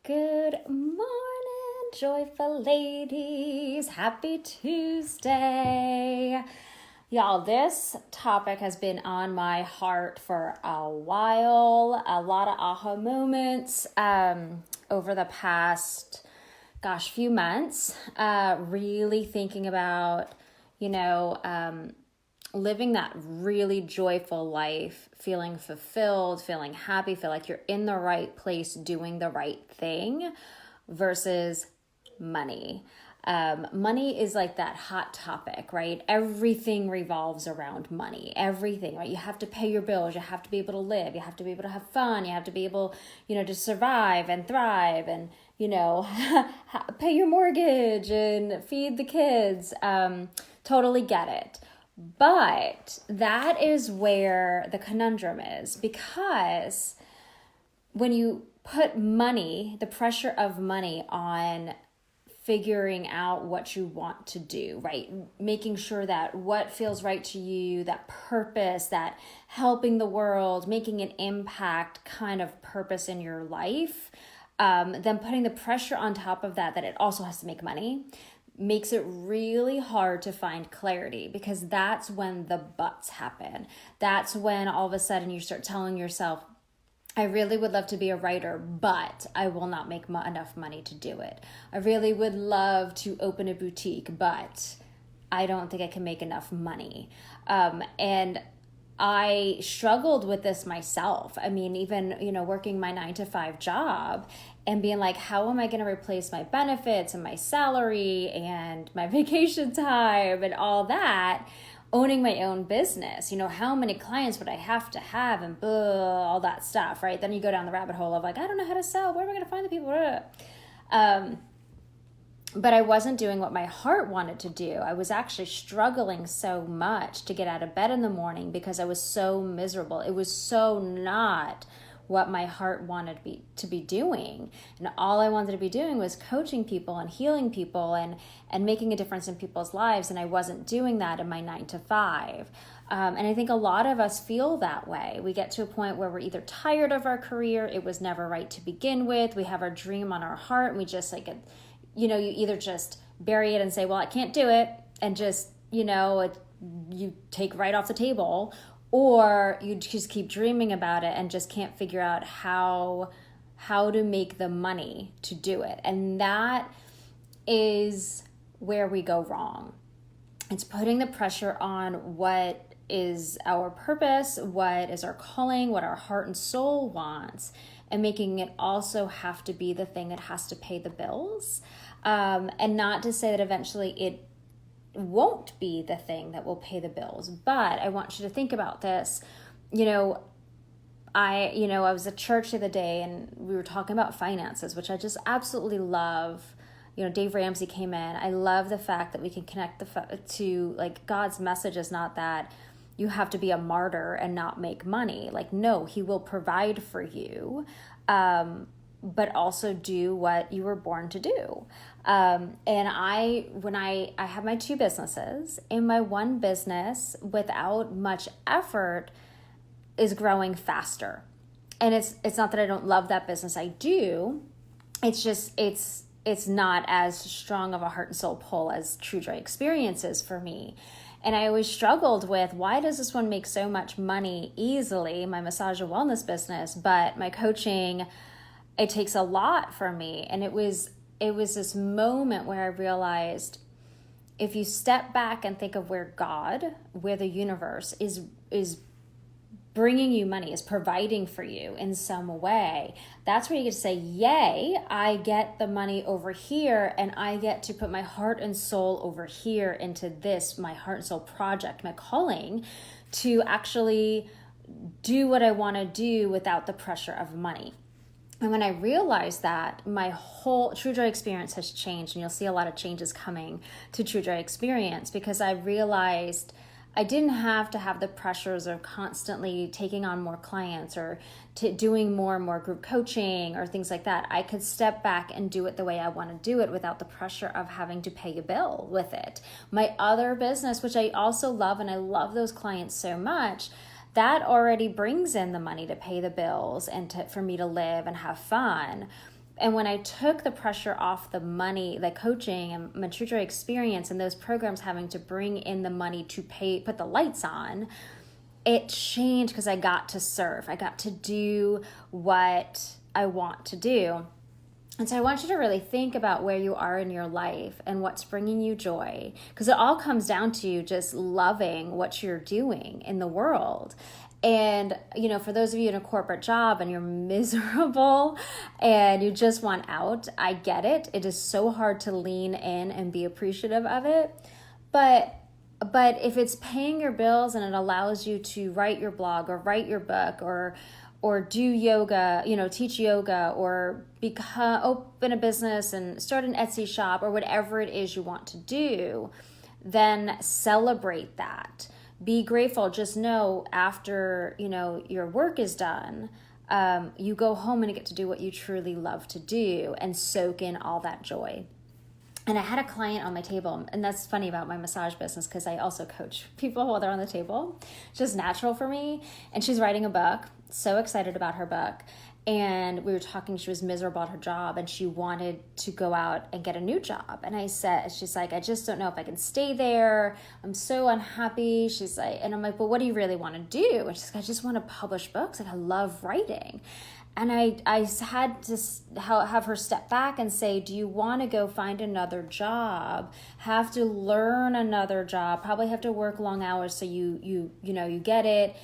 Good morning, joyful ladies. Happy Tuesday. Y'all, this topic has been on my heart for a while. A lot of aha moments over the past, few months. Really thinking about, living that really joyful life, feeling fulfilled, feeling happy, feel like you're in the right place doing the right thing versus money. Money is like that hot topic, right? Everything revolves around money. Everything, right? You have to pay your bills. You have to be able to live. You have to be able to have fun. You have to be able, to survive and thrive and, pay your mortgage and feed the kids. Totally get it. But that is where the conundrum is, because when you put money, the pressure of money on figuring out what you want to do, right? Making sure that what feels right to you, that purpose, that helping the world, making an impact kind of purpose in your life, then putting the pressure on top of that it also has to make money, makes it really hard to find clarity, because that's when the buts happen. That's when all of a sudden you start telling yourself, I really would love to be a writer, but I will not make enough money to do it. I really would love to open a boutique, but I don't think I can make enough money. And I struggled with this myself. I mean, even, working my 9-to-5 job and being like, how am I going to replace my benefits and my salary and my vacation time and all that, owning my own business? How many clients would I have to have and all that stuff, right? Then you go down the rabbit hole of like, I don't know how to sell. Where am I going to find the people? But I wasn't doing what my heart wanted to do. I was actually struggling so much to get out of bed in the morning because I was so miserable. It was so not what my heart wanted to be doing. And all I wanted to be doing was coaching people and healing people and making a difference in people's lives. And I wasn't doing that in my 9-to-5. And I think a lot of us feel that way. We get to a point where we're either tired of our career, it was never right to begin with, we have our dream on our heart, and we just you either just bury it and say, well, I can't do it, and just, you take right off the table, or you just keep dreaming about it and just can't figure out how to make the money to do it. And that is where we go wrong. It's putting the pressure on what is our purpose, what is our calling, what our heart and soul wants, and making it also have to be the thing that has to pay the bills. And not to say that eventually it won't be the thing that will pay the bills, but I want you to think about this. I was at church the other day and we were talking about finances, which I just absolutely love. Dave Ramsey came in. I love the fact that we can connect to like God's message is not that you have to be a martyr and not make money. Like, no, he will provide for you, but also do what you were born to do. And when I have my 2 businesses, in my one business, without much effort, is growing faster. And it's not that I don't love that business. I do. It's just, it's not as strong of a heart and soul pull as True Joy Experiences for me. And I always struggled with, why does this one make so much money easily, my massage and wellness business, but my coaching, it takes a lot for me. And it was this moment where I realized, if you step back and think of where God, where the universe is bringing you money, is providing for you in some way, that's where you get to say, yay, I get the money over here, and I get to put my heart and soul over here into this, my heart and soul project, my calling, to actually do what I want to do without the pressure of money. And when I realized that, my whole True Joy Experience has changed, and you'll see a lot of changes coming to True Joy Experience, because I realized I didn't have to have the pressures of constantly taking on more clients or doing more and more group coaching or things like that. I could step back and do it the way I want to do it without the pressure of having to pay a bill with it. My other business, which I also love, and I love those clients so much, that already brings in the money to pay the bills and for me to live and have fun. And when I took the pressure off the money, the coaching and my True Joy experience and those programs having to bring in the money to put the lights on, it changed because I got to serve. I got to do what I want to do. And so I want you to really think about where you are in your life and what's bringing you joy, because it all comes down to just loving what you're doing in the world. And, for those of you in a corporate job and you're miserable and you just want out, I get it. It is so hard to lean in and be appreciative of it. But if it's paying your bills and it allows you to write your blog or write your book or do yoga, teach yoga, or open a business and start an Etsy shop or whatever it is you want to do, then celebrate that. Be grateful. Just know after, your work is done, you go home and you get to do what you truly love to do and soak in all that joy. And I had a client on my table, and that's funny about my massage business because I also coach people while they're on the table. It's just natural for me. And she's writing a book, so excited about her book. And we were talking, she was miserable at her job and she wanted to go out and get a new job. And she's like, I just don't know if I can stay there. I'm so unhappy. She's like, and I'm like, but what do you really want to do? And she's like, I just want to publish books. Like, I love writing. And I had to have her step back and say, do you want to go find another job, have to learn another job, probably have to work long hours so you get it,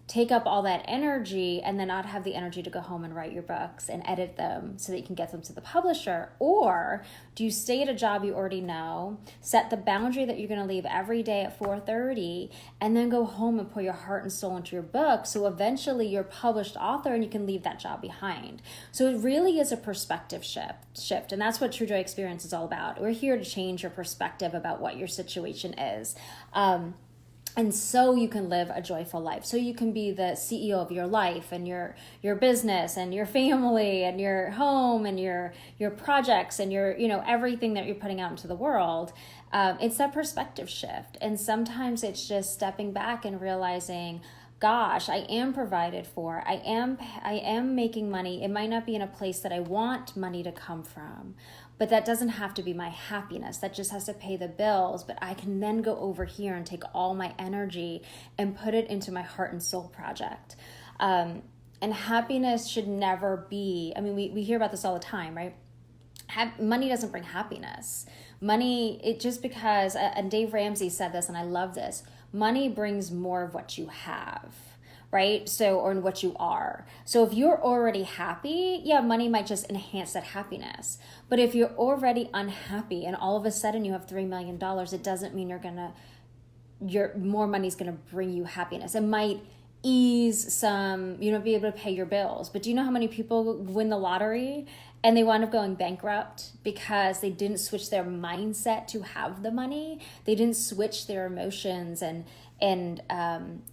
take up all that energy and then not have the energy to go home and write your books and edit them so that you can get them to the publisher? Or do you stay at a job you already know, set the boundary that you're going to leave every day at 4:30, and then go home and pour your heart and soul into your book so eventually you're a published author and you can leave that job behind? So it really is a perspective shift, and that's what True Joy Experience is all about. We're here to change your perspective about what your situation is. And so you can live a joyful life. So you can be the CEO of your life and your business and your family and your home and your projects and your, everything that you're putting out into the world. It's that perspective shift. And sometimes it's just stepping back and realizing, gosh, I am provided for. I am making money. It might not be in a place that I want money to come from, but that doesn't have to be my happiness. That just has to pay the bills. But I can then go over here and take all my energy and put it into my heart and soul project. And happiness should never be, we hear about this all the time, right? Money doesn't bring happiness. Money, it just because, and Dave Ramsey said this, and I love this, money brings more of what you have, right? Or in what you are. So if you're already happy, money might just enhance that happiness. But if you're already unhappy and all of a sudden you have $3 million, it doesn't mean more money's going to bring you happiness. It might ease some, be able to pay your bills. But do you know how many people win the lottery and they wind up going bankrupt because they didn't switch their mindset to have the money? They didn't switch their emotions and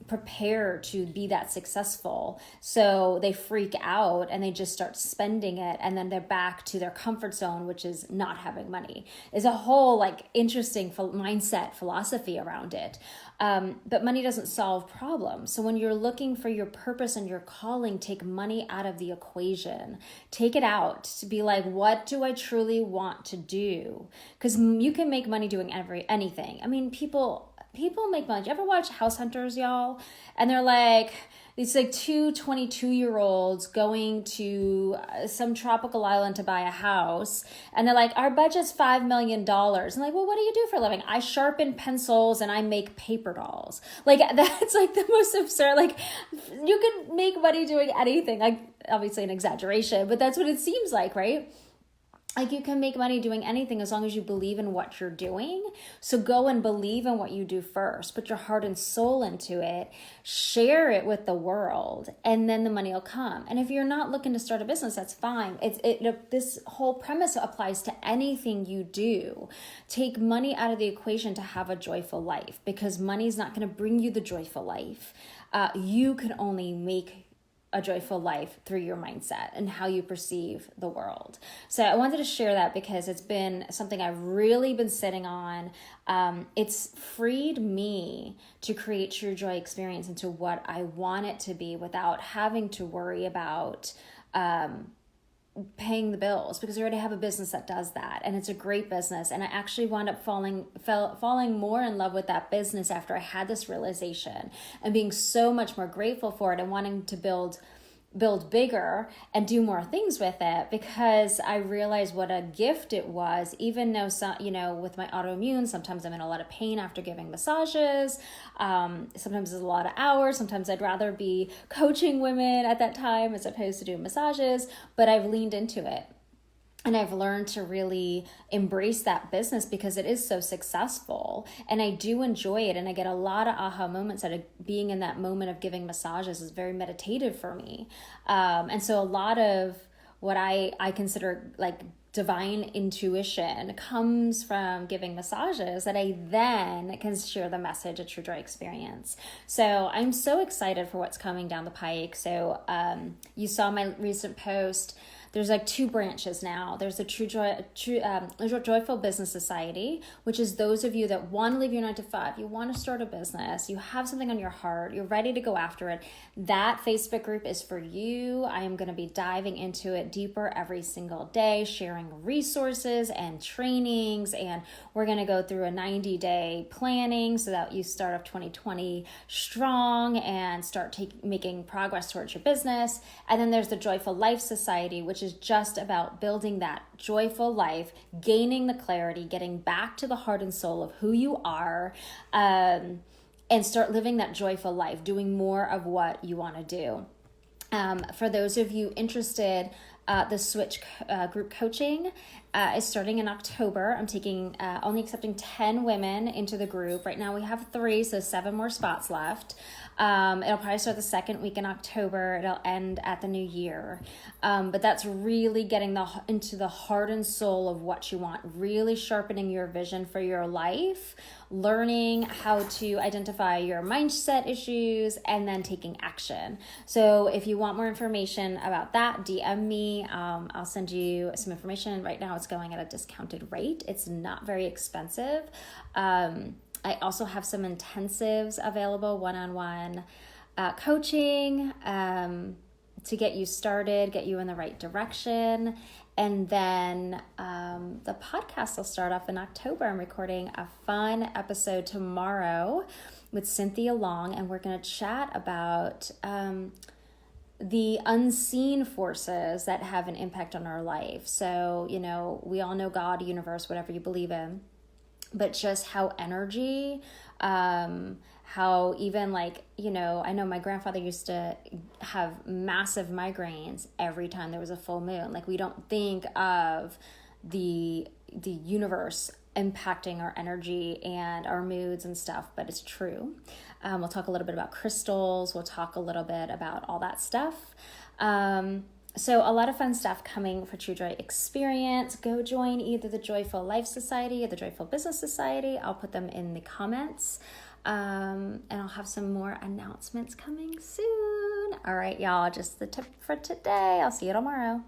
prepare to be that successful. So they freak out and they just start spending it, and then they're back to their comfort zone, which is not having money. There's a whole interesting mindset philosophy around it. But money doesn't solve problems. So when you're looking for your purpose and your calling, take money out of the equation. Take it out to be like, what do I truly want to do? Because you can make money doing anything. People make money. Do you ever watch House Hunters, y'all? And they're like, these two 22-year-olds going to some tropical island to buy a house. And they're like, our budget's $5 million. And like, well, what do you do for a living? I sharpen pencils and I make paper dolls. That's the most absurd. You can make money doing anything. Obviously an exaggeration, but that's what it seems like, right? You can make money doing anything as long as you believe in what you're doing. So go and believe in what you do first. Put your heart and soul into it. Share it with the world. And then the money will come. And if you're not looking to start a business, that's fine. This whole premise applies to anything you do. Take money out of the equation to have a joyful life, because money is not going to bring you the joyful life. You can only make a joyful life through your mindset and how you perceive the world. So I wanted to share that because it's been something I've really been sitting on. It's freed me to create True Joy Experience into what I want it to be without having to worry about paying the bills, because I already have a business that does that, and it's a great business. And I actually wound up falling more in love with that business after I had this realization, and being so much more grateful for it, and wanting to build bigger and do more things with it, because I realized what a gift it was. Even though with my autoimmune, sometimes I'm in a lot of pain after giving massages. Sometimes it's a lot of hours. Sometimes I'd rather be coaching women at that time as opposed to doing massages, but I've leaned into it. And I've learned to really embrace that business because it is so successful, and I do enjoy it. And I get a lot of aha moments out of being in that moment of giving massages. Is very meditative for me. And so a lot of what I consider like divine intuition comes from giving massages, that I then can share the message of True Joy Experience. So I'm so excited for what's coming down the pike. So you saw my recent post. There's like 2 branches now. There's a Joyful Business Society, which is those of you that want to leave your 9 to 5, you want to start a business, you have something on your heart, you're ready to go after it. That Facebook group is for you. I am going to be diving into it deeper every single day, sharing resources and trainings, and we're going to go through a 90-day planning so that you start off 2020 strong and start making progress towards your business. And then there's the Joyful Life Society, which is just about building that joyful life, gaining the clarity, getting back to the heart and soul of who you are, and start living that joyful life, doing more of what you want to do. For those of you interested, the Switch group coaching is starting in October. I'm taking only accepting 10 women into the group. Right now we have 3, so 7 more spots left. It'll probably start the second week in October. It'll end at the new year. But that's really getting into the heart and soul of what you want, really sharpening your vision for your life, learning how to identify your mindset issues, and then taking action. So if you want more information about that, DM me. I'll send you some information. Right now it's going at a discounted rate. It's not very expensive. I also have some intensives available, one-on-one coaching to get you started, get you in the right direction. And then the podcast will start off in October. I'm recording a fun episode tomorrow with Cynthia Long, and we're going to chat about the unseen forces that have an impact on our life. So, we all know God, universe, whatever you believe in, but just how energy, how even I know my grandfather used to have massive migraines every time there was a full moon. Like, we don't think of the universe impacting our energy and our moods and stuff, but it's true. We'll talk a little bit about crystals. We'll talk a little bit about all that stuff. So a lot of fun stuff coming for True Joy Experience. Go join either the Joyful Life Society or the Joyful Business Society. I'll put them in the comments. And I'll have some more announcements coming soon. All right, y'all, just the tip for today. I'll see you tomorrow.